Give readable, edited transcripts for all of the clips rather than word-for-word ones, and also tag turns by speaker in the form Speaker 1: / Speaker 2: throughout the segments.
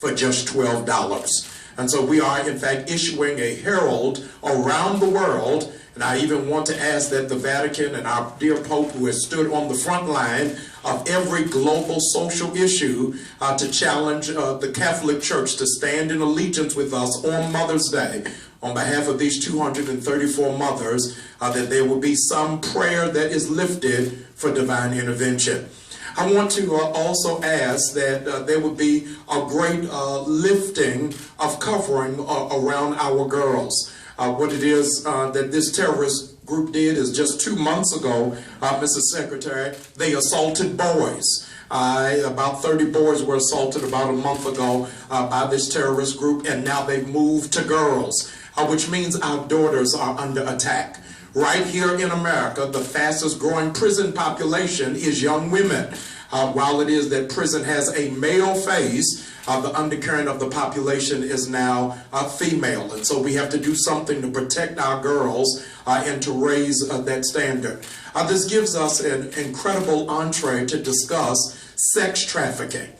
Speaker 1: for just $12. And so we are in fact issuing a herald around the world. And I even want to ask that the Vatican and our dear Pope, who has stood on the front line of every global social issue, to challenge the Catholic Church to stand in allegiance with us on Mother's Day on behalf of these 234 mothers, that there will be some prayer that is lifted for divine intervention. I want to also ask that there would be a great lifting of covering around our girls. What it is that this terrorist group did is just 2 months ago, Mrs. Secretary, they assaulted boys. About 30 boys were assaulted about a month ago by this terrorist group, and now they've moved to girls, which means our daughters are under attack. Right here in America, the fastest growing prison population is young women. While it is that prison has a male face, the undercurrent of the population is now female. And so we have to do something to protect our girls and to raise that standard. This gives us an incredible entree to discuss sex trafficking.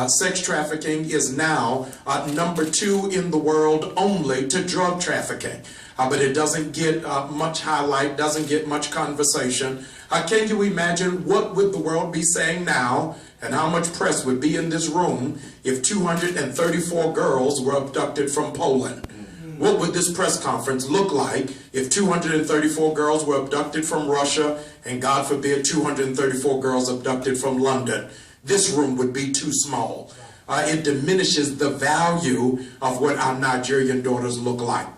Speaker 1: Sex trafficking is now number 2 in the world only to drug trafficking. But it doesn't get much highlight, doesn't get much conversation. Can you imagine what would the world be saying now, and how much press would be in this room if 234 girls were abducted from Poland? What would this press conference look like if 234 girls were abducted from Russia, and God forbid 234 girls abducted from London? This room would be too small. It diminishes the value of what our Nigerian daughters look like.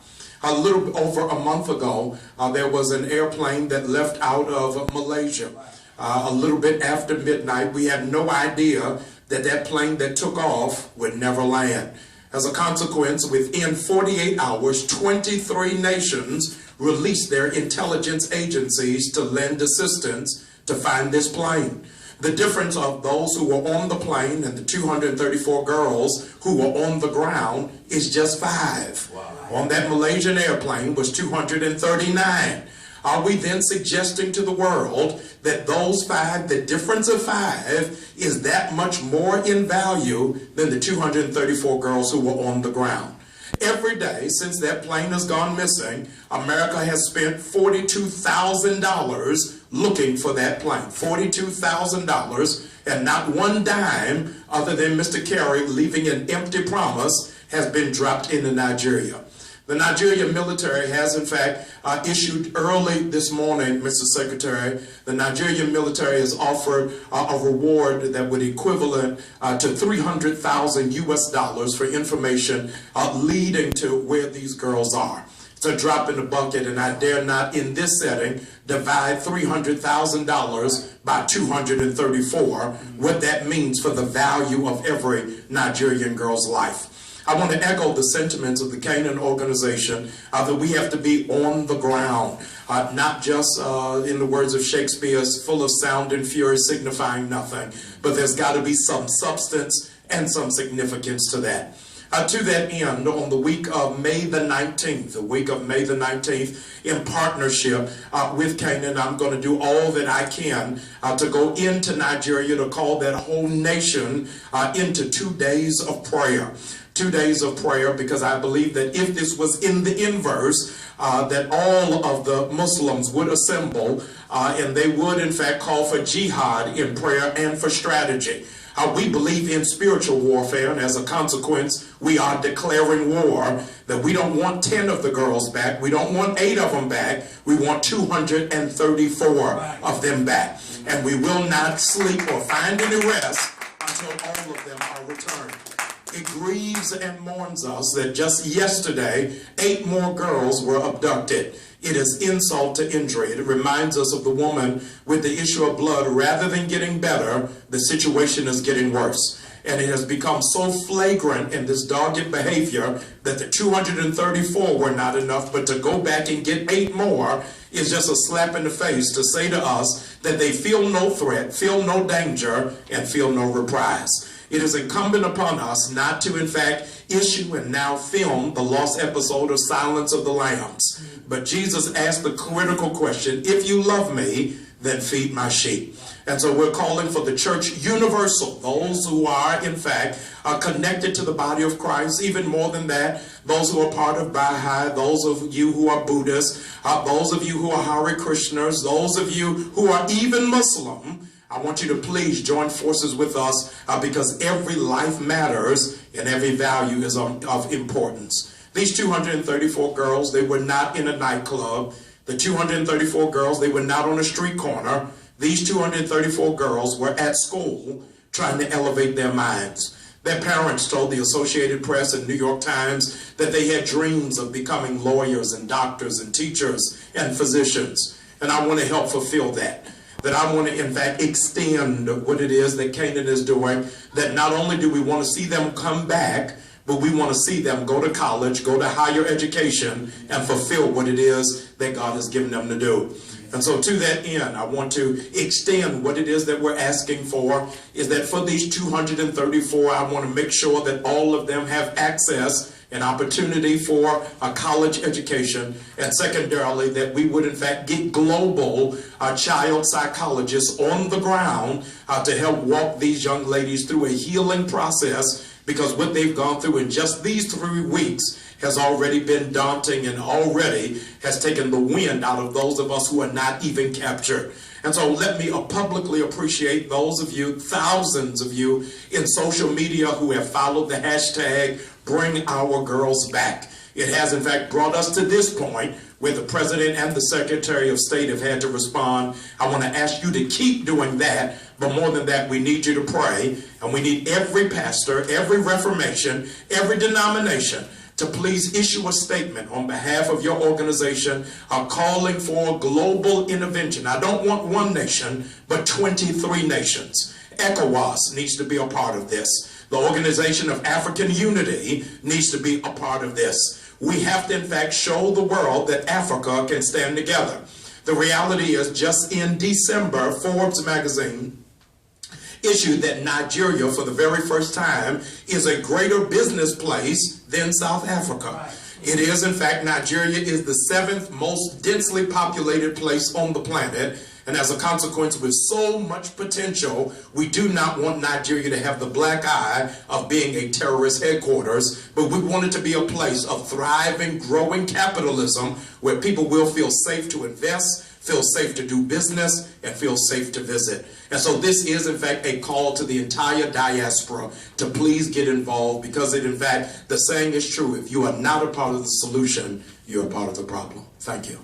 Speaker 1: A little over a month ago, there was an airplane that left out of Malaysia. A little bit after midnight, we had no idea that that plane that took off would never land. As a consequence, within 48 hours, 23 nations released their intelligence agencies to lend assistance to find this plane. The difference of those who were on the plane and the 234 girls who were on the ground is just 5. Wow. On that Malaysian airplane was 239. Are we then suggesting to the world that those 5, the difference of 5, is that much more in value than the 234 girls who were on the ground? Every day since that plane has gone missing, America has spent $42,000 looking for that plane. $42,000, and not one dime other than Mr. Kerry leaving an empty promise has been dropped into Nigeria. The Nigerian military has, in fact, issued early this morning, Mr. Secretary, the Nigerian military has offered a reward that would equivalent to $300,000 US for information leading to where these girls are. It's a drop in the bucket, and I dare not, in this setting, divide $300,000 by 234, what that means for the value of every Nigerian girl's life. I want to echo the sentiments of the Canan organization that we have to be on the ground, not just in the words of Shakespeare, full of sound and fury signifying nothing, but there's got to be some substance and some significance to that. To that end, on the week of May the 19th, in partnership with Canan, I'm going to do all that I can to go into Nigeria to call that whole nation into 2 days of prayer. 2 days of prayer, because I believe that if this was in the inverse, that all of the Muslims would assemble and they would in fact call for jihad in prayer and for strategy. We believe in spiritual warfare, and as a consequence, we are declaring war, that we don't want 10 of the girls back, we don't want 8 of them back, we want 234 of them back. And we will not sleep or find any rest until all of them are returned. It grieves and mourns us that just yesterday, 8 more girls were abducted. It is insult to injury. It reminds us of the woman with the issue of blood. Rather than getting better, the situation is getting worse. And it has become so flagrant in this dogged behavior that the 234 were not enough, but to go back and get 8 more is just a slap in the face to say to us that they feel no threat, feel no danger, and feel no reprise. It is incumbent upon us not to, in fact, issue and now film the lost episode of Silence of the Lambs. But Jesus asked the critical question, if you love me, then feed my sheep. And so we're calling for the church universal, those who are, in fact, connected to the body of Christ. Even more than that, those who are part of Baha'i, those of you who are Buddhists, those of you who are Hare Krishnas, those of you who are even Muslim, I want you to please join forces with us because every life matters and every value is of importance. These 234 girls, they were not in a nightclub. The 234 girls, they were not on a street corner. These 234 girls were at school trying to elevate their minds. Their parents told the Associated Press and New York Times that they had dreams of becoming lawyers and doctors and teachers and physicians. And I want to help fulfill that. That I want to, in fact, extend what it is that Canan is doing. That not only do we want to see them come back, but we want to see them go to college, go to higher education, and fulfill what it is that God has given them to do. And so to that end, I want to extend what it is that we're asking for, is that for these 234, I want to make sure that all of them have access and opportunity for a college education, and secondarily, that we would in fact get global child psychologists on the ground to help walk these young ladies through a healing process, because what they've gone through in just these 3 weeks has already been daunting and already has taken the wind out of those of us who are not even captured. And so let me publicly appreciate those of you, thousands of you in social media who have followed the hashtag Bring Our Girls Back. It has in fact brought us to this point where the President and the Secretary of State have had to respond. I want to ask you to keep doing that, but more than that, we need you to pray, and we need every pastor, every reformation, every denomination to please issue a statement on behalf of your organization calling for global intervention. I don't want one nation, but 23 nations. ECOWAS needs to be a part of this. The Organization of African Unity needs to be a part of this. We have to, in fact, show the world that Africa can stand together. The reality is, just in December, Forbes magazine issued that Nigeria, for the very first time, is a greater business place than South Africa. It is, in fact, Nigeria is the 7th most densely populated place on the planet. And as a consequence, with so much potential, we do not want Nigeria to have the black eye of being a terrorist headquarters, but we want it to be a place of thriving, growing capitalism where people will feel safe to invest, feel safe to do business, and feel safe to visit. And so this is, in fact, a call to the entire diaspora to please get involved, because it, in fact, the saying is true: if you are not a part of the solution, you're a part of the problem. Thank you.